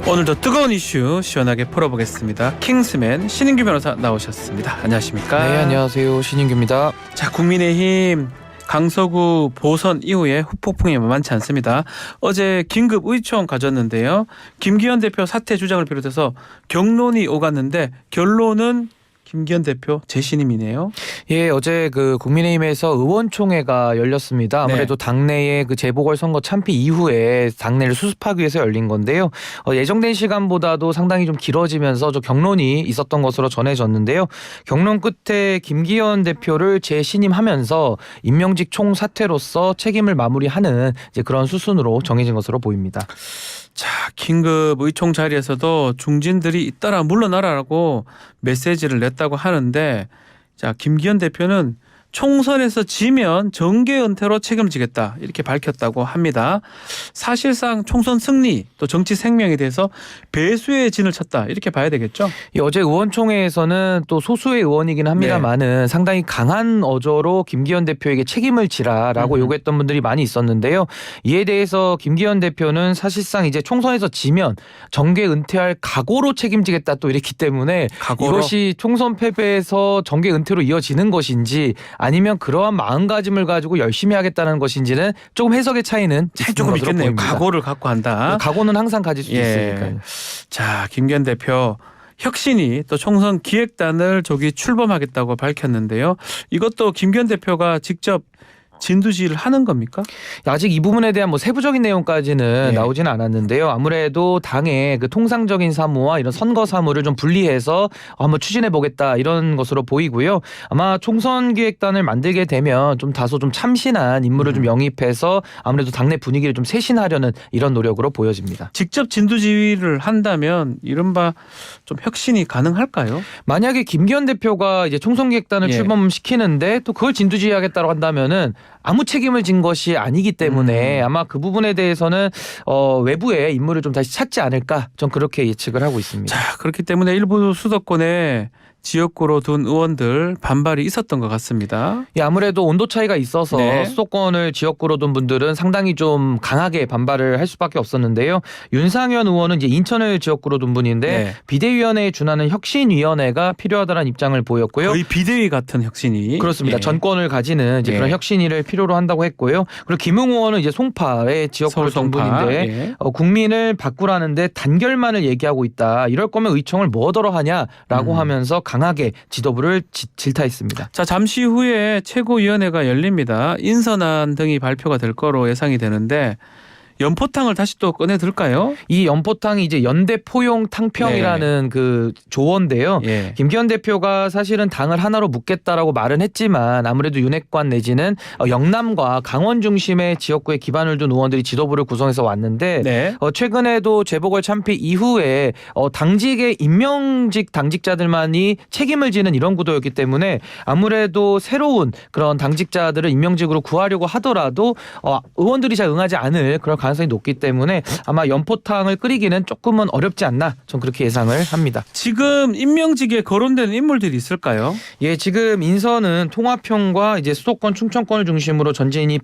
오늘도 뜨거운 이슈 시원하게 풀어보겠습니다. 킹스맨 신인규 변호사 나오셨습니다. 안녕하십니까? 네, 안녕하세요. 신인규입니다. 자, 국민의힘 강서구 보선 이후에 후폭풍이 만만치 않습니다. 어제 긴급 의총 가졌는데요. 김기현 대표 사퇴 주장을 비롯해서 격론이 오갔는데 결론은 김기현 대표 재신임이네요. 예, 어제 그 국민의힘에서 의원총회가 열렸습니다. 아무래도 당내의 그 재보궐선거 참패 이후에 당내를 수습하기 위해서 열린 건데요. 예정된 시간보다도 상당히 좀 길어지면서 좀 격론이 있었던 것으로 전해졌는데요. 격론 끝에 김기현 대표를 재신임하면서 임명직 총사퇴로서 책임을 마무리하는 이제 그런 수순으로 정해진 것으로 보입니다. 자, 긴급 의총 자리에서도 중진들이 잇따라 물러나라라고 메시지를 냈다고 하는데, 자, 김기현 대표는 총선에서 지면 정계 은퇴로 책임지겠다 이렇게 밝혔다고 합니다. 사실상 총선 승리 또 정치 생명에 대해서 배수의 진을 쳤다 이렇게 봐야 되겠죠. 어제 의원총회에서는 또 소수의 의원이긴 합니다만은 상당히 강한 어조로 김기현 대표에게 책임을 지라라고 요구했던 분들이 많이 있었는데요. 이에 대해서 김기현 대표는 사실상 이제 총선에서 지면 정계 은퇴할 각오로 책임지겠다 또 이랬기 때문에 각오로? 이것이 총선 패배에서 정계 은퇴로 이어지는 것인지 아니면 그러한 마음가짐을 가지고 열심히 하겠다는 것인지는 조금 해석의 차이는 조금 있겠네요. 보입니다. 각오를 갖고 한다. 각오는 항상 가질 수 있으니까요. 자, 김기현 대표 혁신이 또 총선 기획단을 조기 출범하겠다고 밝혔는데요. 이것도 김기현 대표가 직접 진두지휘를 하는 겁니까? 아직 이 부분에 대한 뭐 세부적인 내용까지는 나오지는 않았는데요. 아무래도 당의 그 통상적인 사무와 이런 선거 사무를 좀 분리해서 한번 추진해 보겠다 이런 것으로 보이고요. 아마 총선 기획단을 만들게 되면 좀 다소 좀 참신한 인물을 좀 영입해서 아무래도 당내 분위기를 좀 쇄신하려는 이런 노력으로 보여집니다. 직접 진두지휘를 한다면 이른바 좀 혁신이 가능할까요? 만약에 김기현 대표가 이제 총선 기획단을 출범시키는데 또 그걸 진두지휘하겠다고 한다면은 아무 책임을 진 것이 아니기 때문에 아마 그 부분에 대해서는 외부의 인물을 좀 다시 찾지 않을까 전 그렇게 예측을 하고 있습니다. 자, 그렇기 때문에 일부 수도권에 지역구로 둔 의원들 반발이 있었던 것 같습니다. 예, 아무래도 온도 차이가 있어서 수도권을 지역구로 둔 분들은 상당히 좀 강하게 반발을 할 수밖에 없었는데요. 윤상현 의원은 이제 인천을 지역구로 둔 분인데 비대위원회에 준하는 혁신위원회가 필요하다는 입장을 보였고요. 거의 비대위 같은 혁신이. 그렇습니다. 전권을 가지는 이제 그런 혁신위를 필요로 한다고 했고요. 그리고 김웅 의원은 이제 송파의 지역구로 둔 분인데 국민을 바꾸라는데 단결만을 얘기하고 있다. 이럴 거면 의총을 뭐하러 하냐라고 하면서 강하게 지도부를 질타했습니다. 자, 잠시 후에 최고위원회가 열립니다. 인선안 등이 발표가 될 거로 예상이 되는데 연포탕을 다시 또 꺼내들까요? 이 연포탕이 이제 연대포용 탕평이라는 그 조언인데요. 김기현 대표가 사실은 당을 하나로 묶겠다라고 말은 했지만 아무래도 윤핵관 내지는 영남과 강원 중심의 지역구에 기반을 둔 의원들이 지도부를 구성해서 왔는데 최근에도 재보궐 참패 이후에 당직의 임명직 당직자들만이 책임을 지는 이런 구도였기 때문에 아무래도 새로운 그런 당직자들을 임명직으로 구하려고 하더라도 의원들이 잘 응하지 않을 그런 가능성이 높기 때문에 아마 연포탕을 끓이기는 조금은 어렵지 않나 전 그렇게 예상을 합니다. 지금 임명직에 거론되는 인물들이 있을까요? 예, 지금 인선은 통화평과 이제 수도권 충청권을 중심으로 전진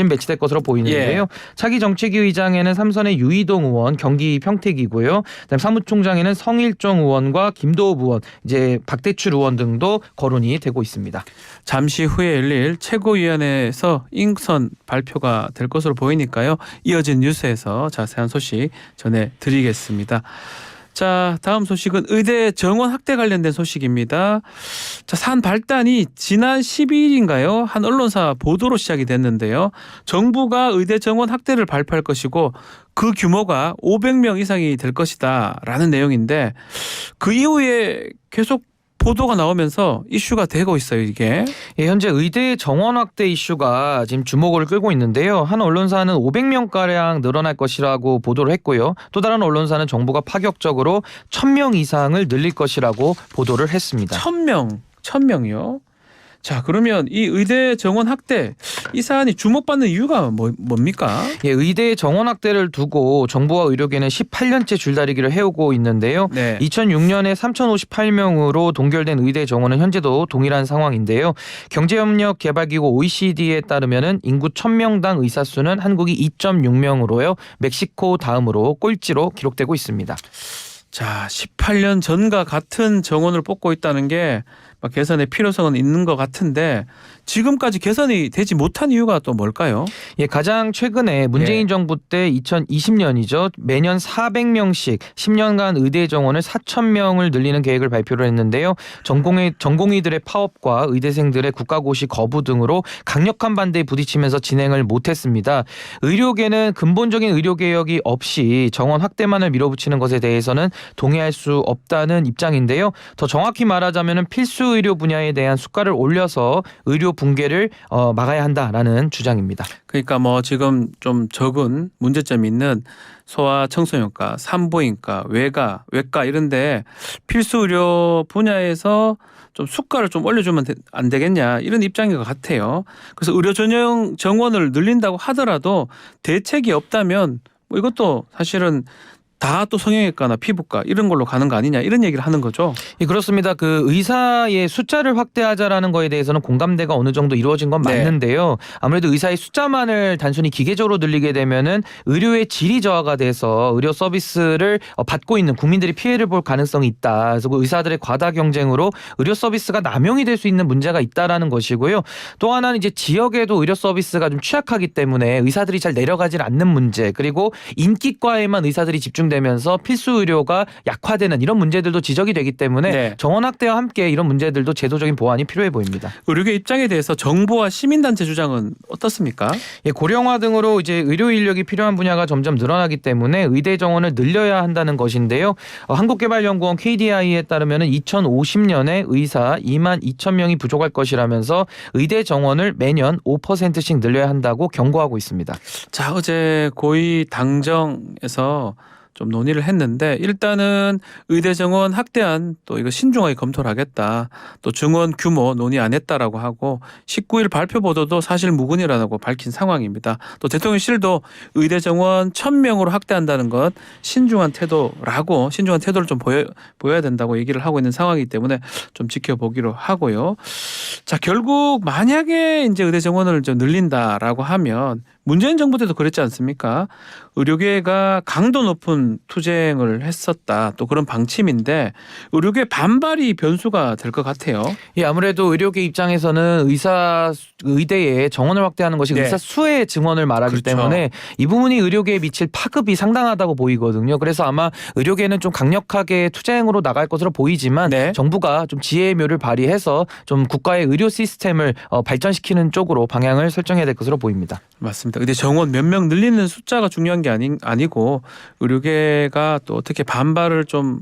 배치될 것으로 보이는데요. 차기 정책위 의장에는 삼선의 유이동 의원, 경기 평택이고요. 그다음 사무총장에는 성일종 의원과 김도읍 의원, 이제 박대출 의원 등도 거론이 되고 있습니다. 잠시 후에 열릴 최고위원회에서 인선 발표가 될 것으로 보이니까요. 이어진 뉴스에서 자세한 소식 전해드리겠습니다. 자, 다음 소식은 의대 정원 확대 관련된 소식입니다. 자, 산 발단이 지난 12일인가요? 한 언론사 보도로 시작이 됐는데요. 정부가 의대 정원 확대를 발표할 것이고 그 규모가 500명 이상이 될 것이다 라는 내용인데 그 이후에 계속 보도가 나오면서 이슈가 되고 있어요, 이게. 예, 현재 의대 정원 확대 이슈가 지금 주목을 끌고 있는데요. 한 언론사는 500명가량 늘어날 것이라고 보도를 했고요. 또 다른 언론사는 정부가 파격적으로 1000명 이상을 늘릴 것이라고 보도를 했습니다. 1000명이요? 자, 그러면 이 의대 정원 학대 이 사안이 주목받는 이유가 뭡니까? 예, 의대 정원 학대를 두고 정부와 의료계는 18년째 줄다리기를 해오고 있는데요. 네. 2006년에 3,058명으로 동결된 의대 정원은 현재도 동일한 상황인데요. 경제협력개발기구 OECD에 따르면은 인구 1,000명당 의사 수는 한국이 2.6명으로요. 멕시코 다음으로 꼴찌로 기록되고 있습니다. 자, 18년 전과 같은 정원을 뽑고 있다는 게 개선의 필요성은 있는 것 같은데 지금까지 개선이 되지 못한 이유가 또 뭘까요? 예, 가장 최근에 문재인 정부 때 2020년이죠. 매년 400명씩 10년간 의대 정원을 4,000명을 늘리는 계획을 발표를 했는데요. 전공의들의 파업과 의대생들의 국가고시 거부 등으로 강력한 반대에 부딪히면서 진행을 못했습니다. 의료계는 근본적인 의료개혁이 없이 정원 확대만을 밀어붙이는 것에 대해서는 동의할 수 없다는 입장인데요. 더 정확히 말하자면 필수 의료 분야에 대한 수가를 올려서 의료 붕괴를 막아야 한다라는 주장입니다. 그러니까 지금 좀 적은 문제점이 있는 소아 청소년과 산부인과 외과 이런데 필수 의료 분야에서 좀 수가를 좀 올려주면 안 되겠냐 이런 입장인 것 같아요. 그래서 의료 전용 정원을 늘린다고 하더라도 대책이 없다면 이것도 사실은 다 또 성형외과나 피부과 이런 걸로 가는 거 아니냐 이런 얘기를 하는 거죠. 예, 그렇습니다. 그 의사의 숫자를 확대하자라는 거에 대해서는 공감대가 어느 정도 이루어진 건 맞는데요. 아무래도 의사의 숫자만을 단순히 기계적으로 늘리게 되면은 의료의 질이 저하가 돼서 의료 서비스를 받고 있는 국민들이 피해를 볼 가능성이 있다. 그래서 의사들의 과다 경쟁으로 의료 서비스가 남용이 될 수 있는 문제가 있다라는 것이고요. 또 하나는 이제 지역에도 의료 서비스가 좀 취약하기 때문에 의사들이 잘 내려가질 않는 문제, 그리고 인기과에만 의사들이 집중 되면서 필수 의료가 약화되는 이런 문제들도 지적이 되기 때문에 정원 확대와 함께 이런 문제들도 제도적인 보완이 필요해 보입니다. 의료계 입장에 대해서 정부와 시민단체 주장은 어떻습니까? 예, 고령화 등으로 이제 의료 인력이 필요한 분야가 점점 늘어나기 때문에 의대 정원을 늘려야 한다는 것인데요. 한국개발연구원 KDI에 따르면 2050년에 의사 22,000명이 부족할 것이라면서 의대 정원을 매년 5%씩 늘려야 한다고 경고하고 있습니다. 자, 어제 고위 당정에서 좀 논의를 했는데 일단은 의대 정원 확대안 또 이거 신중하게 검토를 하겠다. 또 정원 규모 논의 안 했다라고 하고 19일 발표 보도도 사실 무근이라고 밝힌 상황입니다. 또 대통령실도 의대 정원 1,000명으로 확대한다는 것 신중한 태도를 좀 보여야 된다고 얘기를 하고 있는 상황이기 때문에 좀 지켜보기로 하고요. 자, 결국 만약에 이제 의대 정원을 좀 늘린다라고 하면 문재인 정부 때도 그랬지 않습니까? 의료계가 강도 높은 투쟁을 했었다. 또 그런 방침인데 의료계 반발이 변수가 될 것 같아요. 예, 아무래도 의료계 입장에서는 의대에 정원을 확대하는 것이 의사 수의 증원을 말하기 때문에 이 부분이 의료계에 미칠 파급이 상당하다고 보이거든요. 그래서 아마 의료계는 좀 강력하게 투쟁으로 나갈 것으로 보이지만 정부가 좀 지혜의 묘를 발휘해서 좀 국가의 의료 시스템을 발전시키는 쪽으로 방향을 설정해야 될 것으로 보입니다. 맞습니다. 근데 정원 몇 명 늘리는 숫자가 중요한 게 아니고 의료계가 또 어떻게 반발을 좀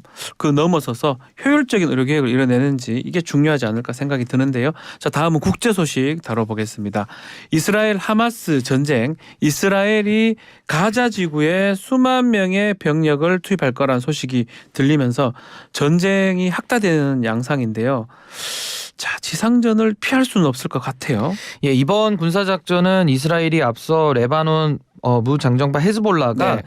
넘어서서 효율적인 의료계획을 이뤄내는지 이게 중요하지 않을까 생각이 드는데요. 자, 다음은 국제 소식 다뤄보겠습니다. 이스라엘 하마스 전쟁, 이스라엘이 가자 지구에 수만 명의 병력을 투입할 거란 소식이 들리면서 전쟁이 확대되는 양상인데요. 자, 지상전을 피할 수는 없을 것 같아요. 예, 이번 군사작전은 이스라엘이 앞서 레바논 무장정파 헤즈볼라가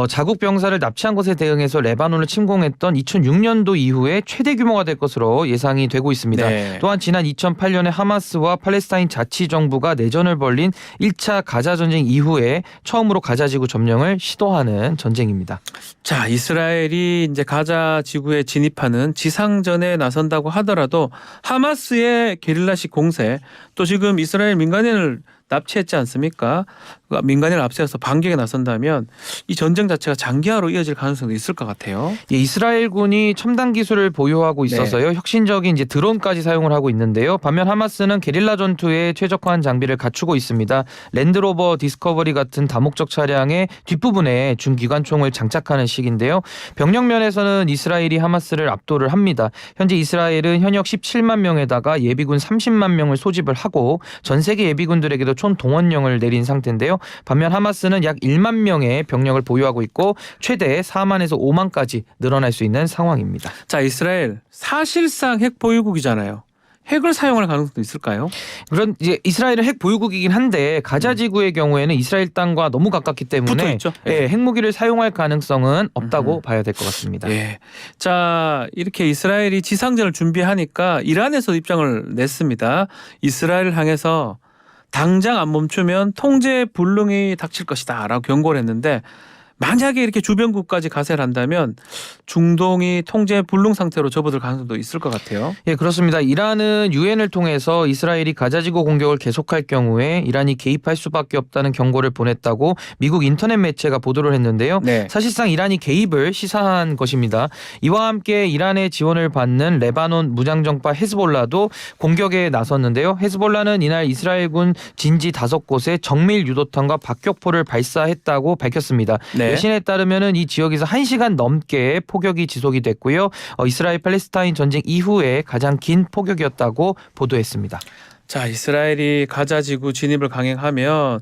자국 병사를 납치한 것에 대응해서 레바논을 침공했던 2006년도 이후에 최대 규모가 될 것으로 예상이 되고 있습니다. 또한 지난 2008년에 하마스와 팔레스타인 자치정부가 내전을 벌린 1차 가자 전쟁 이후에 처음으로 가자 지구 점령을 시도하는 전쟁입니다. 자, 이스라엘이 이제 가자 지구에 진입하는 지상전에 나선다고 하더라도 하마스의 게릴라식 공세, 또 지금 이스라엘 민간인을 납치했지 않습니까? 민간인을 앞세워서 반격에 나선다면 이 전쟁 자체가 장기화로 이어질 가능성도 있을 것 같아요. 예, 이스라엘군이 첨단 기술을 보유하고 있어서요. 혁신적인 이제 드론까지 사용을 하고 있는데요. 반면 하마스는 게릴라 전투에 최적화한 장비를 갖추고 있습니다. 랜드로버 디스커버리 같은 다목적 차량의 뒷부분에 중기관총을 장착하는 식인데요. 병력 면에서는 이스라엘이 하마스를 압도를 합니다. 현재 이스라엘은 현역 17만 명에다가 예비군 30만 명을 소집을 하고 전 세계 예비군들에게도 총 동원령을 내린 상태인데요. 반면 하마스는 약 1만 명의 병력을 보유하고 있고 최대 4만에서 5만까지 늘어날 수 있는 상황입니다. 자, 이스라엘 사실상 핵 보유국이잖아요. 핵을 사용할 가능성도 있을까요? 그런 이제 이스라엘은 핵 보유국이긴 한데 가자 지구의 경우에는 이스라엘 땅과 너무 가깝기 때문에 붙어있죠. 예, 핵무기를 사용할 가능성은 없다고 봐야 될 것 같습니다. 예. 자, 이렇게 이스라엘이 지상전을 준비하니까 이란에서 입장을 냈습니다. 이스라엘을 향해서 당장 안 멈추면 통제 불능이 닥칠 것이다라고 경고를 했는데 만약에 이렇게 주변국까지 가세를 한다면 중동이 통제 불능 상태로 접어들 가능성도 있을 것 같아요. 예, 그렇습니다. 이란은 유엔을 통해서 이스라엘이 가자지구 공격을 계속할 경우에 이란이 개입할 수밖에 없다는 경고를 보냈다고 미국 인터넷 매체가 보도를 했는데요. 네. 사실상 이란이 개입을 시사한 것입니다. 이와 함께 이란의 지원을 받는 레바논 무장정파 헤즈볼라도 공격에 나섰는데요. 헤즈볼라는 이날 이스라엘군 진지 5곳에 정밀 유도탄과 박격포를 발사했다고 밝혔습니다. 네. 외신에 따르면은 이 지역에서 1시간 넘게 폭격이 지속이 됐고요. 이스라엘 팔레스타인 전쟁 이후에 가장 긴 폭격이었다고 보도했습니다. 자, 이스라엘이 가자 지구 진입을 강행하면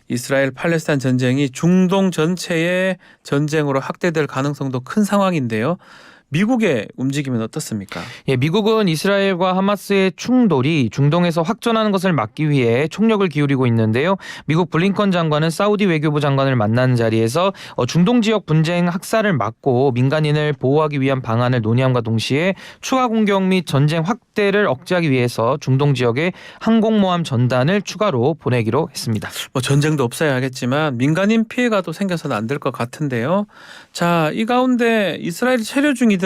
이스라엘 팔레스타인 전쟁이 중동 전체의 전쟁으로 확대될 가능성도 큰 상황인데요. 미국의 움직임은 어떻습니까? 예, 미국은 이스라엘과 하마스의 충돌이 중동에서 확전하는 것을 막기 위해 총력을 기울이고 있는데요. 미국 블링컨 장관은 사우디 외교부 장관을 만난 자리에서 중동 지역 분쟁 학살을 막고 민간인을 보호하기 위한 방안을 논의함과 동시에 추가 공격 및 전쟁 확대를 억제하기 위해서 중동 지역에 항공모함 전단을 추가로 보내기로 했습니다. 뭐 전쟁도 없어야 하겠지만 민간인 피해가 또 생겨서는 안 될 것 같은데요. 자, 이 가운데 이스라엘이 체류 중이던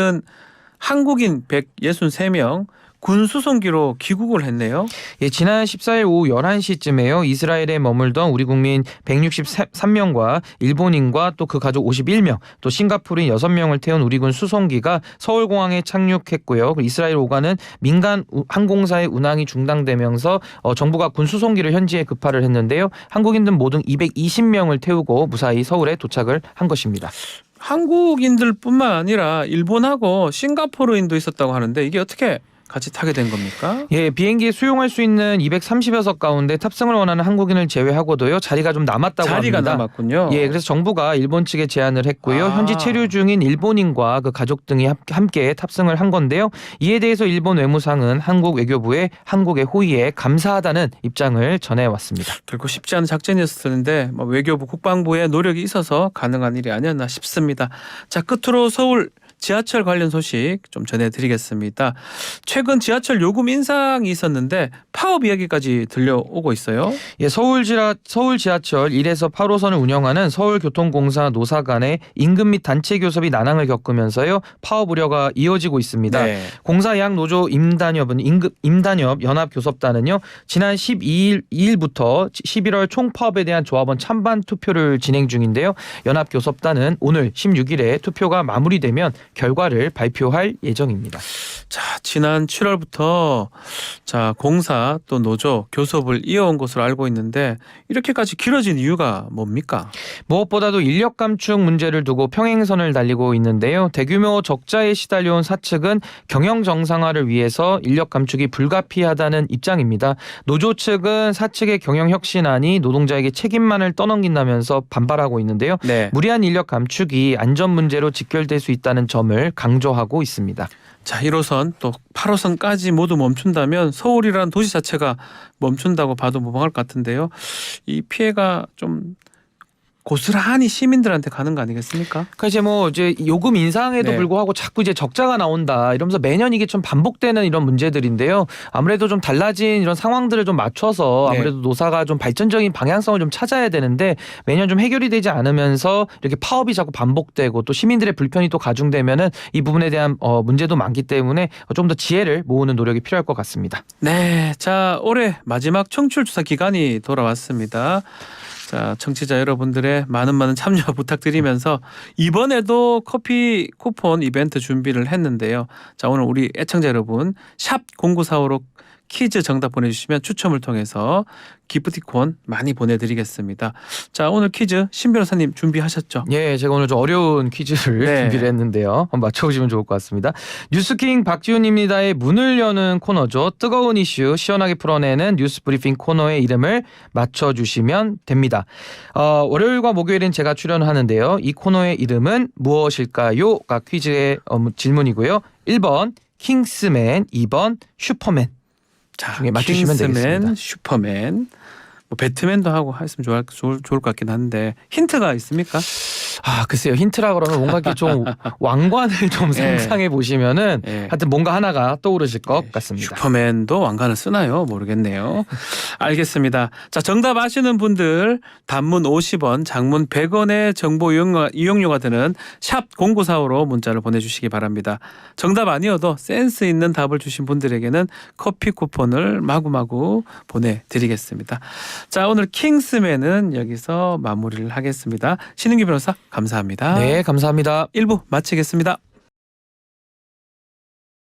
한국인 163명 군 수송기로 귀국을 했네요. 예, 지난 14일 오후 11시쯤에요. 이스라엘에 머물던 우리 국민 163명과 일본인과 또 그 가족 51명, 또 싱가포르인 6명을 태운 우리군 수송기가 서울공항에 착륙했고요. 이스라엘 오가는 민간 항공사의 운항이 중단되면서 정부가 군 수송기를 현지에 급파를 했는데요. 한국인들 모두 220명을 태우고 무사히 서울에 도착을 한 것입니다. 한국인들뿐만 아니라 일본하고 싱가포르인도 있었다고 하는데 이게 어떻게 같이 타게 된 겁니까? 예, 비행기에 수용할 수 있는 230여석 가운데 탑승을 원하는 한국인을 제외하고도요. 자리가 좀 남았다고 자리가 합니다. 남았군요. 예, 그래서 정부가 일본 측에 제안을 했고요. 현지 체류 중인 일본인과 그 가족 등이 함께 탑승을 한 건데요. 이에 대해서 일본 외무상은 한국 외교부에 한국의 호의에 감사하다는 입장을 전해왔습니다. 결코 쉽지 않은 작전이었을 텐데 뭐 외교부 국방부의 노력이 있어서 가능한 일이 아니었나 싶습니다. 자, 끝으로 서울 지하철 관련 소식 좀 전해드리겠습니다. 최근 지하철 요금 인상이 있었는데 파업 이야기까지 들려오고 있어요. 예, 서울 지하철 1에서 8호선을 운영하는 서울교통공사 노사 간의 임금 및 단체 교섭이 난항을 겪으면서요. 파업 우려가 이어지고 있습니다. 네. 공사 양 노조 임단협 연합교섭단은요. 지난 12일부터 11월 총파업에 대한 조합원 찬반 투표를 진행 중인데요. 연합교섭단은 오늘 16일에 투표가 마무리되면 결과를 발표할 예정입니다. 자, 지난 7월부터 자, 공사 또 노조 교섭을 이어온 것으로 알고 있는데 이렇게까지 길어진 이유가 뭡니까? 무엇보다도 인력 감축 문제를 두고 평행선을 달리고 있는데요. 대규모 적자에 시달려온 사측은 경영 정상화를 위해서 인력 감축이 불가피하다는 입장입니다. 노조 측은 사측의 경영 혁신안이 노동자에게 책임만을 떠넘긴다면서 반발하고 있는데요. 네. 무리한 인력 감축이 안전 문제로 직결될 수 있다는 점을 강조하고 있습니다. 자, 1호선 또 8호선까지 모두 멈춘다면 서울이라는 도시 자체가 멈춘다고 봐도 무방할 것 같은데요. 이 피해가 좀 고스란히 시민들한테 가는 거 아니겠습니까? 그러니까 이제 요금 인상에도 네. 불구하고 자꾸 이제 적자가 나온다 이러면서 매년 이게 좀 반복되는 이런 문제들인데요. 아무래도 좀 달라진 이런 상황들을 좀 맞춰서 네. 아무래도 노사가 좀 발전적인 방향성을 좀 찾아야 되는데 매년 좀 해결이 되지 않으면서 이렇게 파업이 자꾸 반복되고 또 시민들의 불편이 또 가중되면은 이 부분에 대한 문제도 많기 때문에 좀 더 지혜를 모으는 노력이 필요할 것 같습니다. 네, 자, 올해 마지막 청취율 조사 기간이 돌아왔습니다. 자, 청취자 여러분들의 많은 참여 부탁드리면서 이번에도 커피 쿠폰 이벤트 준비를 했는데요. 자, 오늘 우리 애청자 여러분 샵 0945로 퀴즈 정답 보내주시면 추첨을 통해서 기프티콘 많이 보내드리겠습니다. 자, 오늘 퀴즈 신 변호사님 준비하셨죠? 예, 제가 오늘 좀 어려운 퀴즈를 네. 준비를 했는데요. 한번 맞춰보시면 좋을 것 같습니다. 뉴스킹 박지훈입니다의 문을 여는 코너죠. 뜨거운 이슈 시원하게 풀어내는 뉴스브리핑 코너의 이름을 맞춰주시면 됩니다. 월요일과 목요일엔 제가 출연하는데요. 이 코너의 이름은 무엇일까요?가 퀴즈의 질문이고요. 1번 킹스맨, 2번 슈퍼맨. 자, 중에 맞추시면 킹스맨, 되겠습니다. 슈퍼맨, 뭐 배트맨도 하고 했으면 좋을 것 같긴 한데 힌트가 있습니까? 글쎄요. 힌트라 그러면 뭔가 이렇게 좀 왕관을 좀 예. 상상해 보시면은 예. 하여튼 뭔가 하나가 떠오르실 것 같습니다. 슈퍼맨도 왕관을 쓰나요? 모르겠네요. 알겠습니다. 자, 정답 아시는 분들 단문 50원, 장문 100원의 정보 이용료가 드는 샵 0945로 문자를 보내주시기 바랍니다. 정답 아니어도 센스 있는 답을 주신 분들에게는 커피 쿠폰을 마구마구 보내드리겠습니다. 자, 오늘 킹스맨은 여기서 마무리를 하겠습니다. 신은기 변호사 감사합니다. 네, 감사합니다. 1부 마치겠습니다.